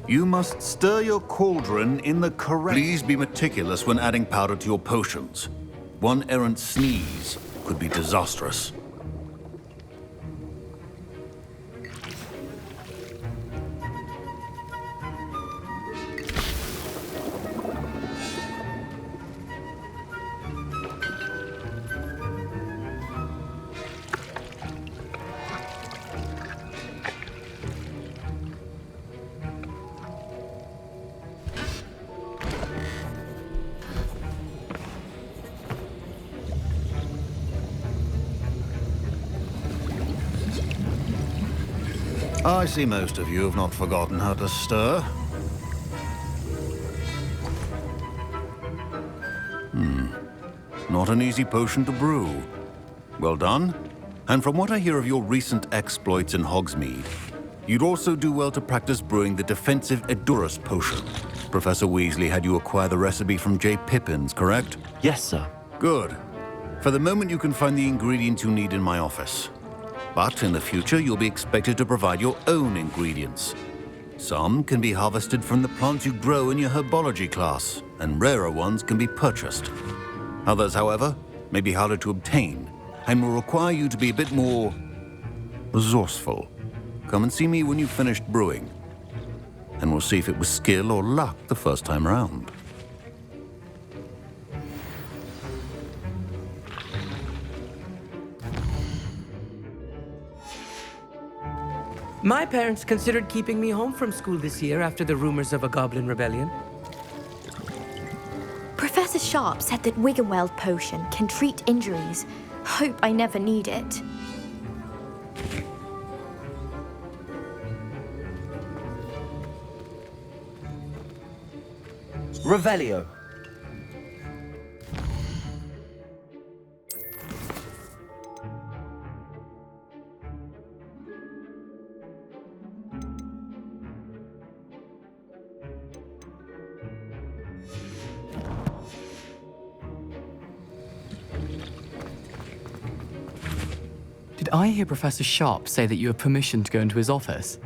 You must stir your cauldron in the correct... Please be meticulous when adding powder to your potions. One errant sneeze could be disastrous. I see most of you have not forgotten how to stir. Not an easy potion to brew. Well done. And from what I hear of your recent exploits in Hogsmeade, you'd also do well to practice brewing the defensive Edurus potion. Professor Weasley had you acquire the recipe from J. Pippins, correct? Yes, sir. Good. For the moment, you can find the ingredients you need in my office. But in the future, you'll be expected to provide your own ingredients. Some can be harvested from the plants you grow in your herbology class, and rarer ones can be purchased. Others, however, may be harder to obtain, and will require you to be a bit more resourceful. Come and see me when you've finished brewing, and we'll see if it was skill or luck the first time around. My parents considered keeping me home from school this year after the rumors of a goblin rebellion. Professor Sharp said that Wiggenweld potion can treat injuries. Hope I never need it. Revelio. Did I hear Professor Sharp say that you have permission to go into his office?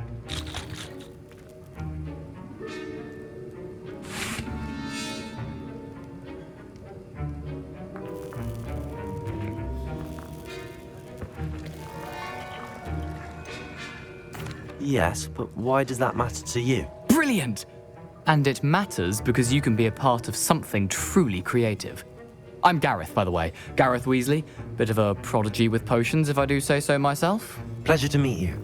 Yes, but why does that matter to you? Brilliant! And it matters because you can be a part of something truly creative. I'm Gareth, by the way. Gareth Weasley. Bit of a prodigy with potions, if I do say so myself. Pleasure to meet you.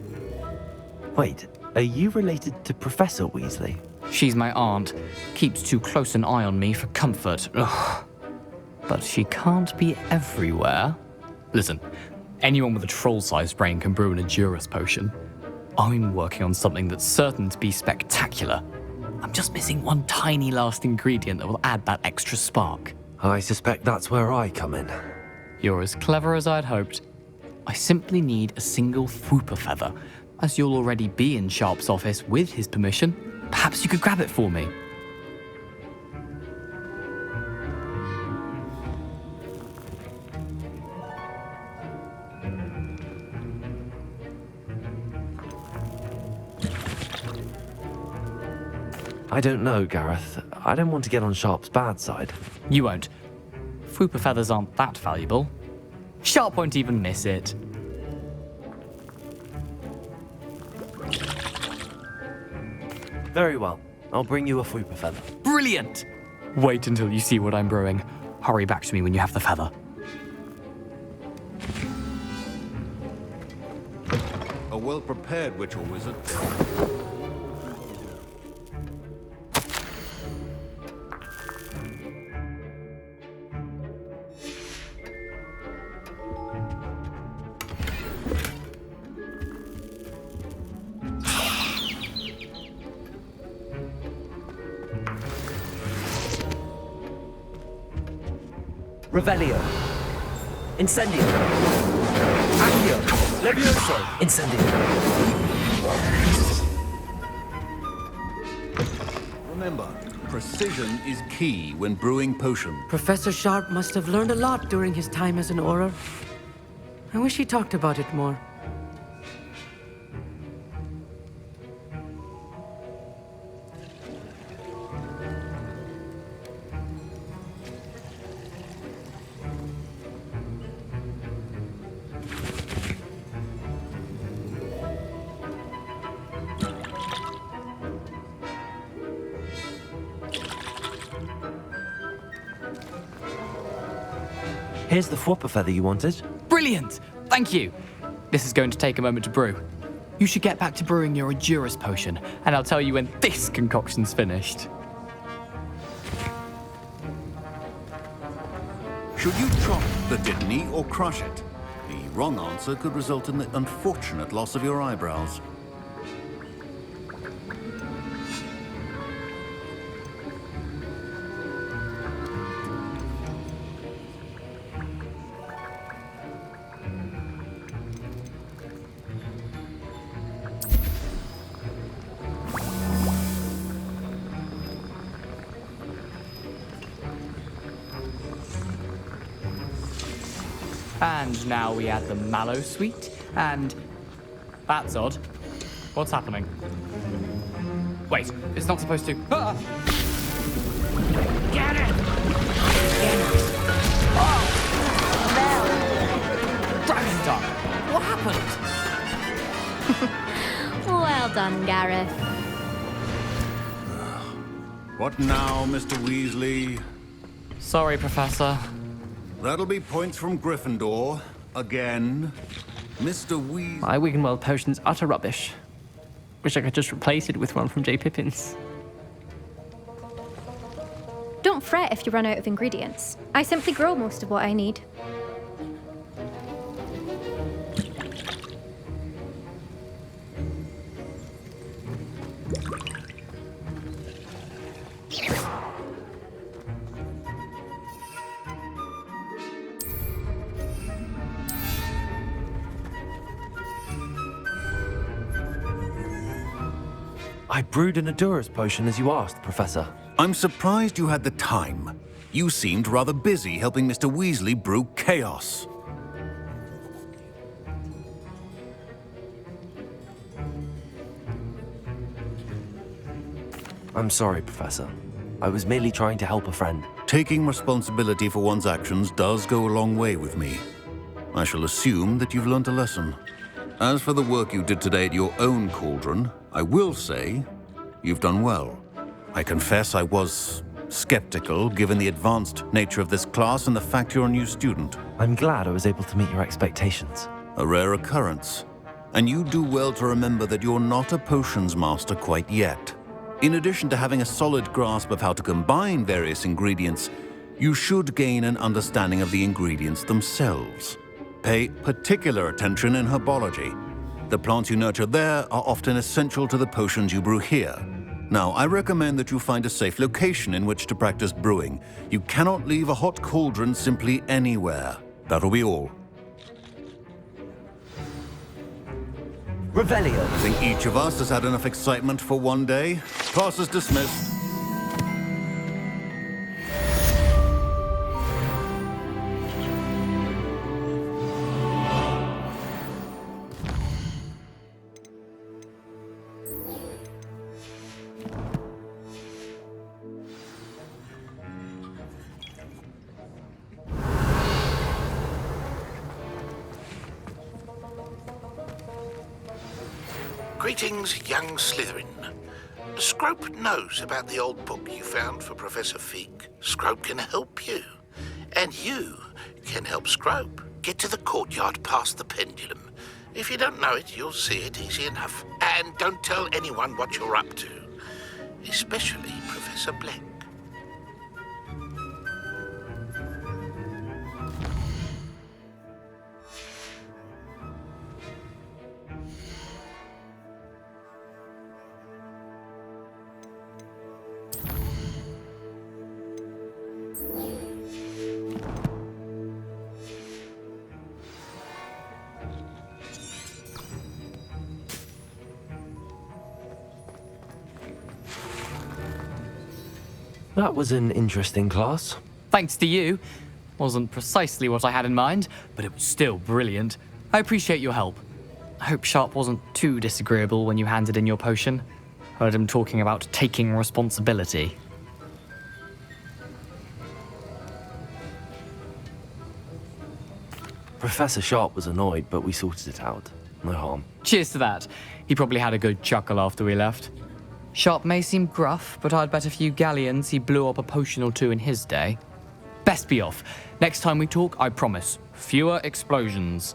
Wait, are you related to Professor Weasley? She's my aunt. Keeps too close an eye on me for comfort. Ugh. But she can't be everywhere. Listen, anyone with a troll-sized brain can brew an Edurus potion. I'm working on something that's certain to be spectacular. I'm just missing one tiny last ingredient that will add that extra spark. I suspect that's where I come in. You're as clever as I'd hoped. I simply need a single Fwooper feather. As you'll already be in Sharp's office with his permission, perhaps you could grab it for me. I don't know, Gareth. I don't want to get on Sharp's bad side. You won't. Fwooper feathers aren't that valuable. Sharp won't even miss it. Very well. I'll bring you a Fwooper feather. Brilliant! Wait until you see what I'm brewing. Hurry back to me when you have the feather. A well-prepared witch or wizard. Revelio. Incendio. Accio. Levioso. Incendio. Remember, precision is key when brewing potions. Professor Sharp must have learned a lot during his time as an Auror. I wish he talked about it more. Here's the Fwopper feather you wanted. Brilliant! Thank you! This is going to take a moment to brew. You should get back to brewing your Endurus potion, and I'll tell you when this concoction's finished. Should you chop the Dittany or crush it? The wrong answer could result in the unfortunate loss of your eyebrows. And now we add the mallow sweet, and... That's odd. What's happening? Wait, it's not supposed to... Ah! Get it! Get it! Oh! No! Dragon Tongue! What happened? Well done, Gareth. What now, Mr. Weasley? Sorry, Professor. That'll be points from Gryffindor. Again. Mr. Weasley... My Wiggenweld potion's utter rubbish. Wish I could just replace it with one from J. Pippin's. Don't fret if you run out of ingredients. I simply grow most of what I need. I brewed an Endurus potion as you asked, Professor. I'm surprised you had the time. You seemed rather busy helping Mr. Weasley brew chaos. I'm sorry, Professor. I was merely trying to help a friend. Taking responsibility for one's actions does go a long way with me. I shall assume that you've learnt a lesson. As for the work you did today at your own cauldron, I will say you've done well. I confess I was skeptical, given the advanced nature of this class and the fact you're a new student. I'm glad I was able to meet your expectations. A rare occurrence. And you do well to remember that you're not a potions master quite yet. In addition to having a solid grasp of how to combine various ingredients, you should gain an understanding of the ingredients themselves. Pay particular attention in herbology. The plants you nurture there are often essential to the potions you brew here. Now, I recommend that you find a safe location in which to practice brewing. You cannot leave a hot cauldron simply anywhere. That'll be all. Revelio! I think each of us has had enough excitement for one day. Class is dismissed. Greetings, young Slytherin. Scrope knows about the old book you found for Professor Fig. Scrope can help you. And you can help Scrope. Get to the courtyard past the pendulum. If you don't know it, you'll see it easy enough. And don't tell anyone what you're up to. Especially Professor Black. That was an interesting class. Thanks to you. Wasn't precisely what I had in mind, but it was still brilliant. I appreciate your help. I hope Sharp wasn't too disagreeable when you handed in your potion. Heard him talking about taking responsibility. Professor Sharp was annoyed, but we sorted it out. No harm. Cheers to that. He probably had a good chuckle after we left. Sharp may seem gruff, but I'd bet a few galleons he blew up a potion or two in his day. Best be off. Next time we talk, I promise, fewer explosions.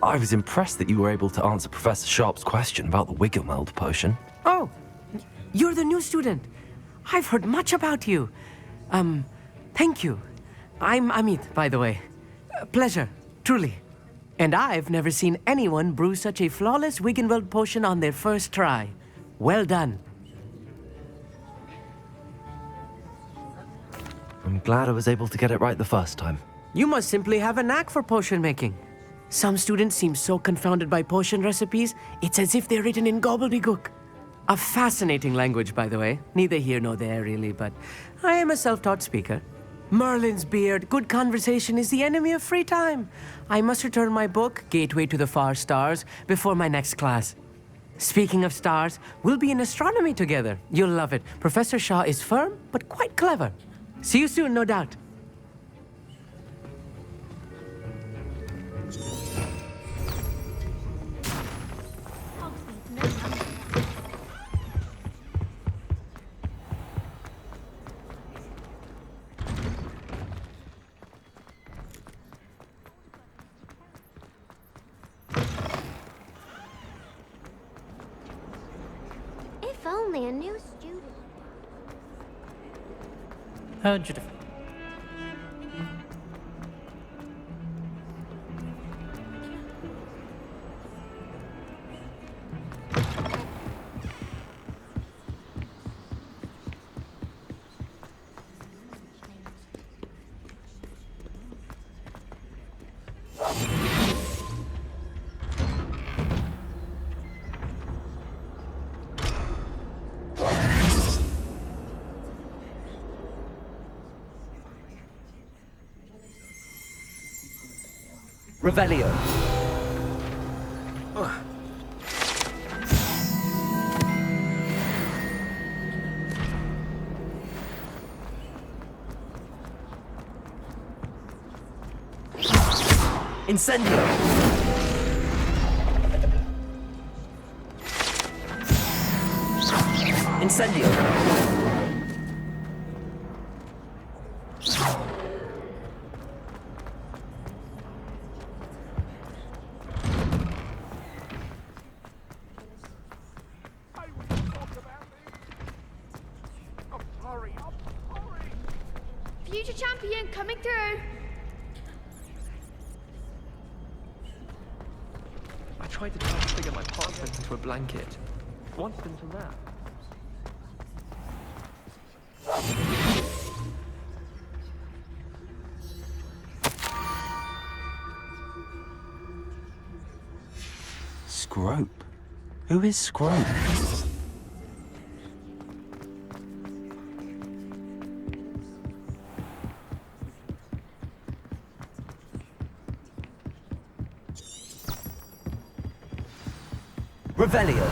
I was impressed that you were able to answer Professor Sharp's question about the Wiggenweld potion. Oh, you're the new student. I've heard much about you. Thank you. I'm Amit, by the way. Pleasure, truly. And I've never seen anyone brew such a flawless Wiggenweld potion on their first try. Well done. I'm glad I was able to get it right the first time. You must simply have a knack for potion making. Some students seem so confounded by potion recipes, it's as if they're written in gobbledygook. A fascinating language, by the way. Neither here nor there, really, but I am a self-taught speaker. Merlin's beard, good conversation is the enemy of free time. I must return my book, Gateway to the Far Stars, before my next class. Speaking of stars, we'll be in astronomy together. You'll love it. Professor Shaw is firm, but quite clever. See you soon, no doubt. If only a new student. Judith. Revelio. Incendio. Incendio. Future champion coming through. I tried to transfigure my parchment into a blanket. Once into that. Scrope? Who is Scrope? Revelio.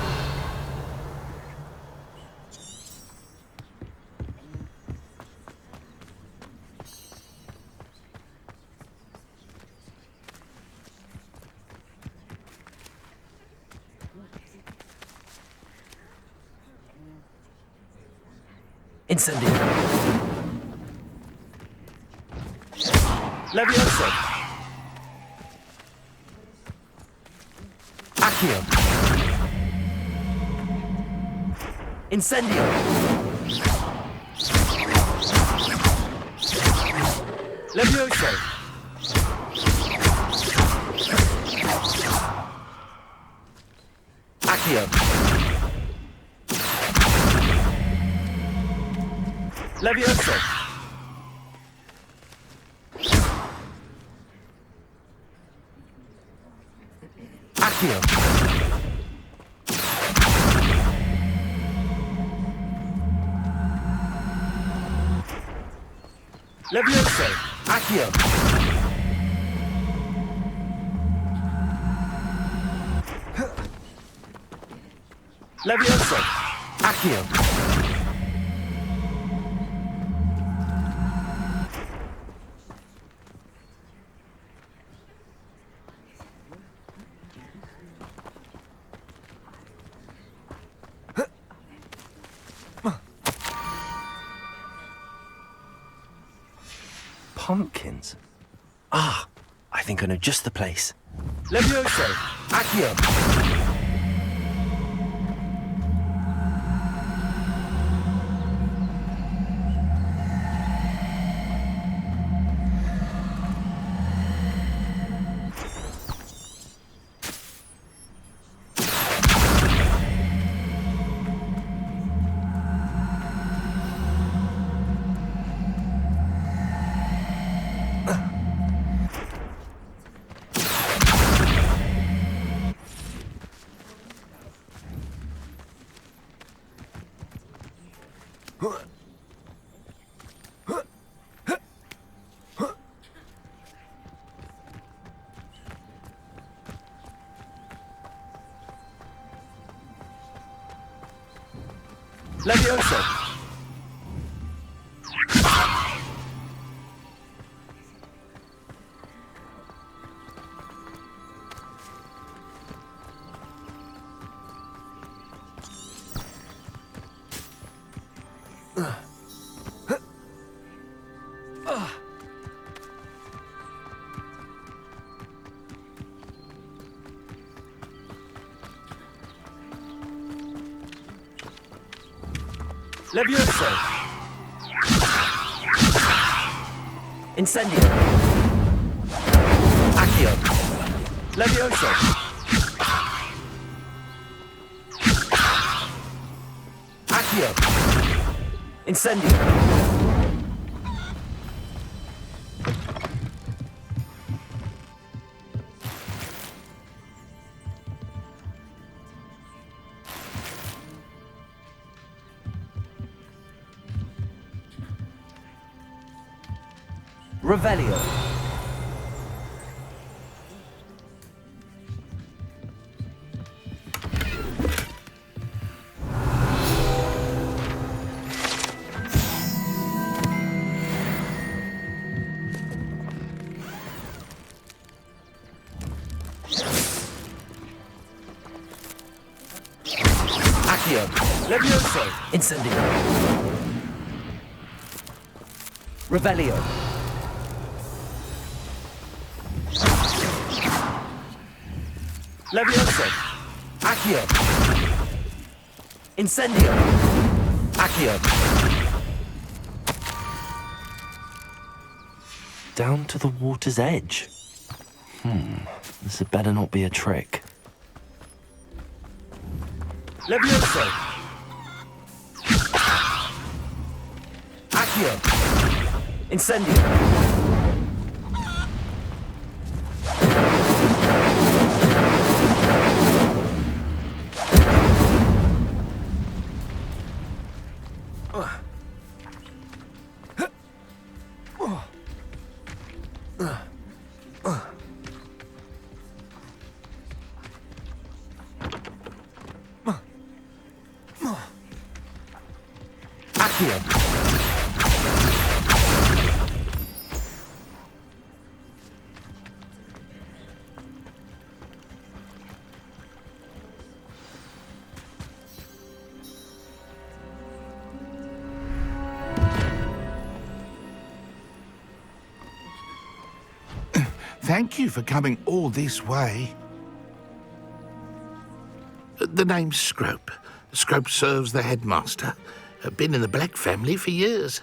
Incendio. Levioso. Accio. Incendio. Levioso. Accio. Levioso. Accio. Levioso. Accio. Levioso. Accio. pumpkins. Ah, I think I know just the place. Levioso! Accio! Levioso! Levioso! Incendio! Accio! Levioso! Accio! Incendio! Revelio. Accio. Levioso. Incendio. Revelio. Levioso! Accio! Incendio! Accio! Down to the water's edge. This had better not be a trick. Levioso! Accio! Incendio! Thank you for coming all this way. The name's Scrope. Scrope serves the headmaster. Been in the Black family for years.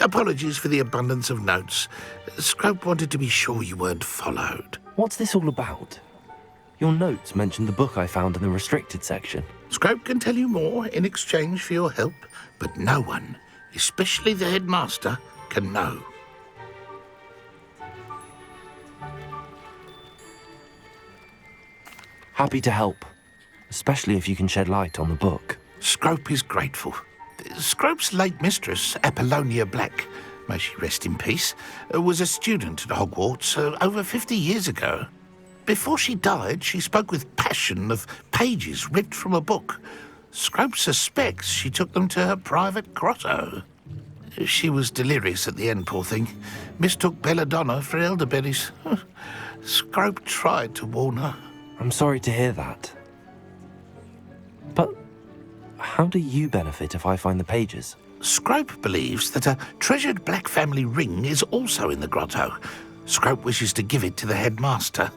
Apologies for the abundance of notes. Scrope wanted to be sure you weren't followed. What's this all about? Your notes mentioned the book I found in the restricted section. Scrope can tell you more in exchange for your help, but no one, especially the headmaster, can know. Happy to help, especially if you can shed light on the book. Scrope is grateful. Scrope's late mistress, Apollonia Black, may she rest in peace, was a student at Hogwarts over 50 years ago. Before she died, she spoke with passion of pages ripped from a book. Scrope suspects she took them to her private grotto. She was delirious at the end, poor thing. Mistook belladonna for elderberries. Scrope tried to warn her. I'm sorry to hear that. But how do you benefit if I find the pages? Scrope believes that a treasured black family ring is also in the grotto. Scrope wishes to give it to the headmaster.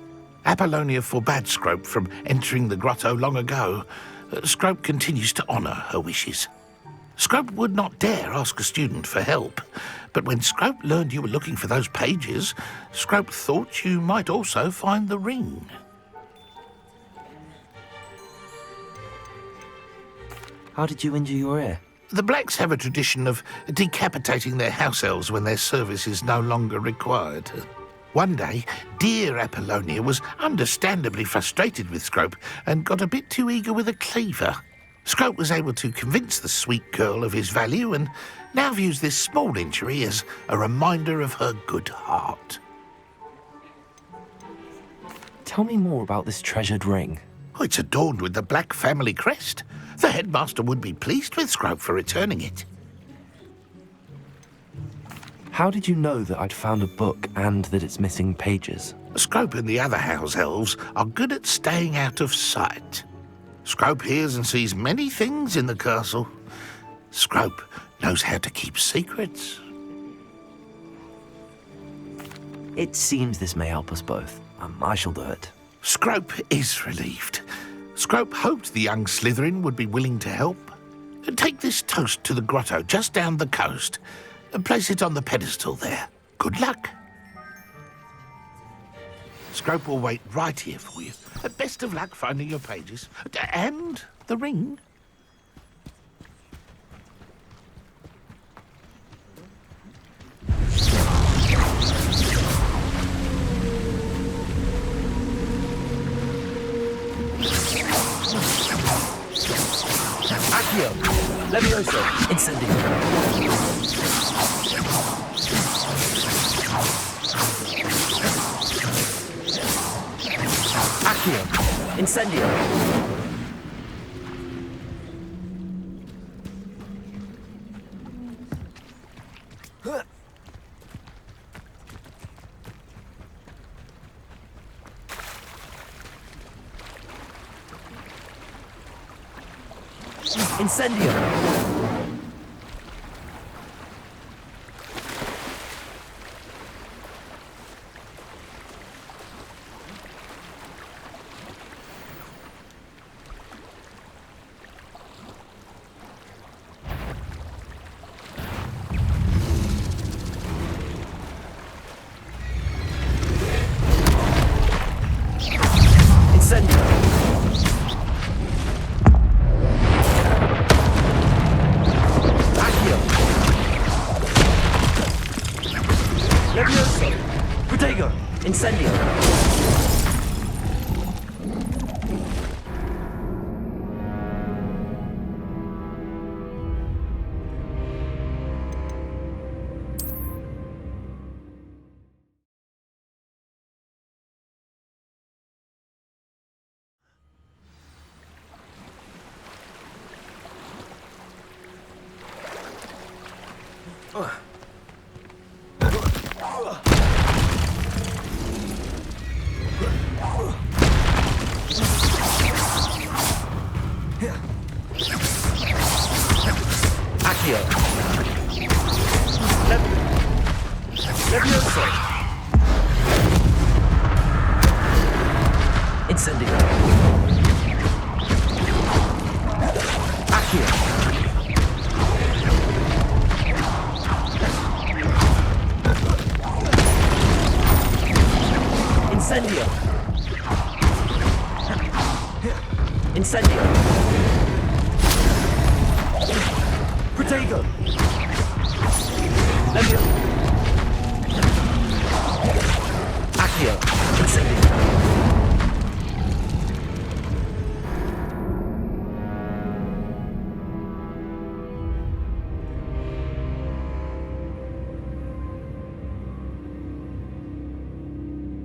Apollonia forbade Scrope from entering the grotto long ago. Scrope continues to honour her wishes. Scrope would not dare ask a student for help, but when Scrope learned you were looking for those pages, Scrope thought you might also find the ring. How did you injure your ear? The Blacks have a tradition of decapitating their house elves when their service is no longer required. One day, dear Apollonia was understandably frustrated with Scrope and got a bit too eager with a cleaver. Scrope was able to convince the sweet girl of his value and now views this small injury as a reminder of her good heart. Tell me more about this treasured ring. Oh, it's adorned with the Black family crest. The headmaster would be pleased with Scrope for returning it. How did you know that I'd found a book and that it's missing pages? Scrope and the other house elves are good at staying out of sight. Scrope hears and sees many things in the castle. Scrope knows how to keep secrets. It seems this may help us both. I shall do it. Scrope is relieved. Scrope hoped the young Slytherin would be willing to help. Take this toast to the grotto just down the coast and place it on the pedestal there. Good luck. Scrope will wait right here for you. Best of luck finding your pages. And the ring. Accio! Levioso! Incendio! Accio! Incendio! Incendio! Levioso! Protego! Incendio! Accio! Levioso! Incendio! Accio! Incendio! Incendio! Protego! Levio! Accio!